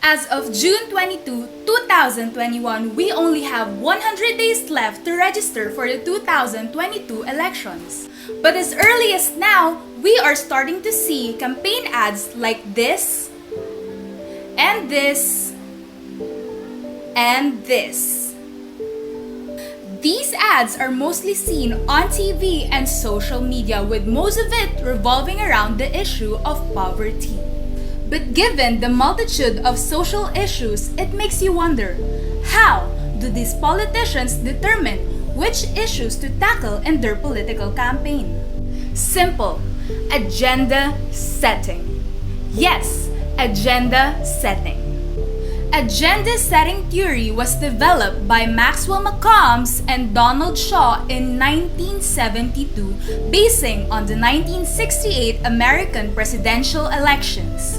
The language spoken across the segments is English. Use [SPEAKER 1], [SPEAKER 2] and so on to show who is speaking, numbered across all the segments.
[SPEAKER 1] As of June 22, 2021, we only have 100 days left to register for the 2022 elections. But as early as now, we are starting to see campaign ads like this, and this, and this. These ads are mostly seen on TV and social media, with most of it revolving around the issue of poverty. But given the multitude of social issues, it makes you wonder, how do these politicians determine which issues to tackle in their political campaign? Simple. Agenda setting. Yes, agenda setting. Agenda setting theory was developed by Maxwell McCombs and Donald Shaw in 1972, basing on the 1968 American presidential elections,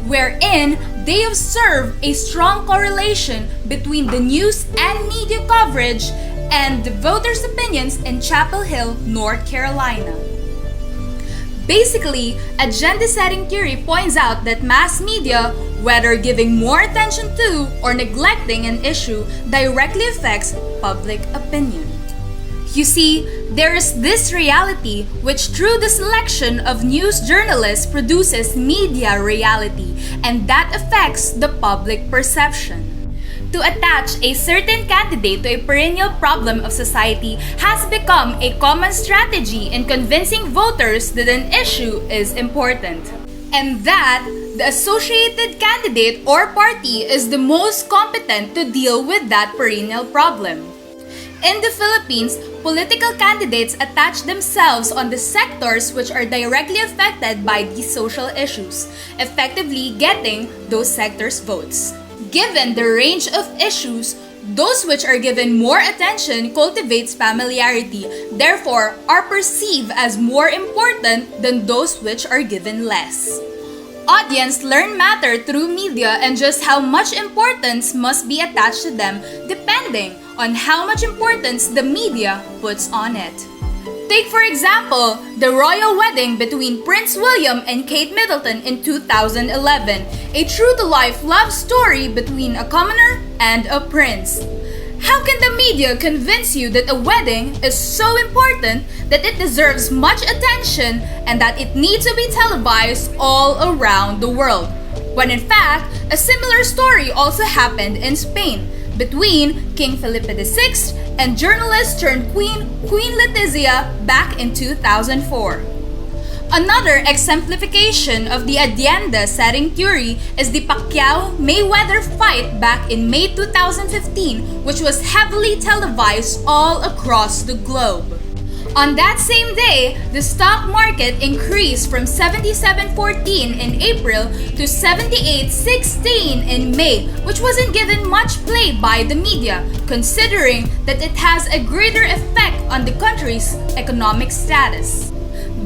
[SPEAKER 1] wherein they observed a strong correlation between the news and media coverage and the voters' opinions in Chapel Hill, North Carolina. Basically, agenda setting theory points out that mass media, whether giving more attention to or neglecting an issue, directly affects public opinion. You see, there is this reality which through the selection of news journalists produces media reality, and that affects the public perception. To attach a certain candidate to a perennial problem of society has become a common strategy in convincing voters that an issue is important, and that the associated candidate or party is the most competent to deal with that perennial problem. In the Philippines, political candidates attach themselves on the sectors which are directly affected by these social issues, effectively getting those sectors' votes. Given the range of issues, those which are given more attention cultivates familiarity, therefore are perceived as more important than those which are given less. Audience learn matter through media and just how much importance must be attached to them depending on how much importance the media puts on it. Take for example, the royal wedding between Prince William and Kate Middleton in 2011, a true-to-life love story between a commoner and a prince. How can the media convince you that a wedding is so important that it deserves much attention and that it needs to be televised all around the world, when in fact, a similar story also happened in Spain between King Felipe VI and journalist turned Queen Letizia back in 2004. Another exemplification of the agenda setting theory is the Pacquiao-Mayweather fight back in May 2015, which was heavily televised all across the globe. On that same day, the stock market increased from 77.14 in April to 78.16 in May, which wasn't given much play by the media, considering that it has a greater effect on the country's economic status.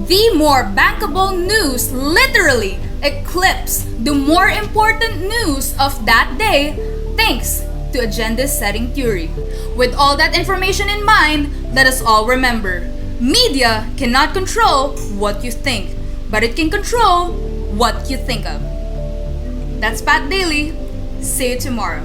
[SPEAKER 1] The more bankable news literally eclipsed the more important news of that day thanks to agenda setting theory. With all that information in mind, let us all remember, media cannot control what you think, but it can control what you think of. That's PATDaily. See you tomorrow.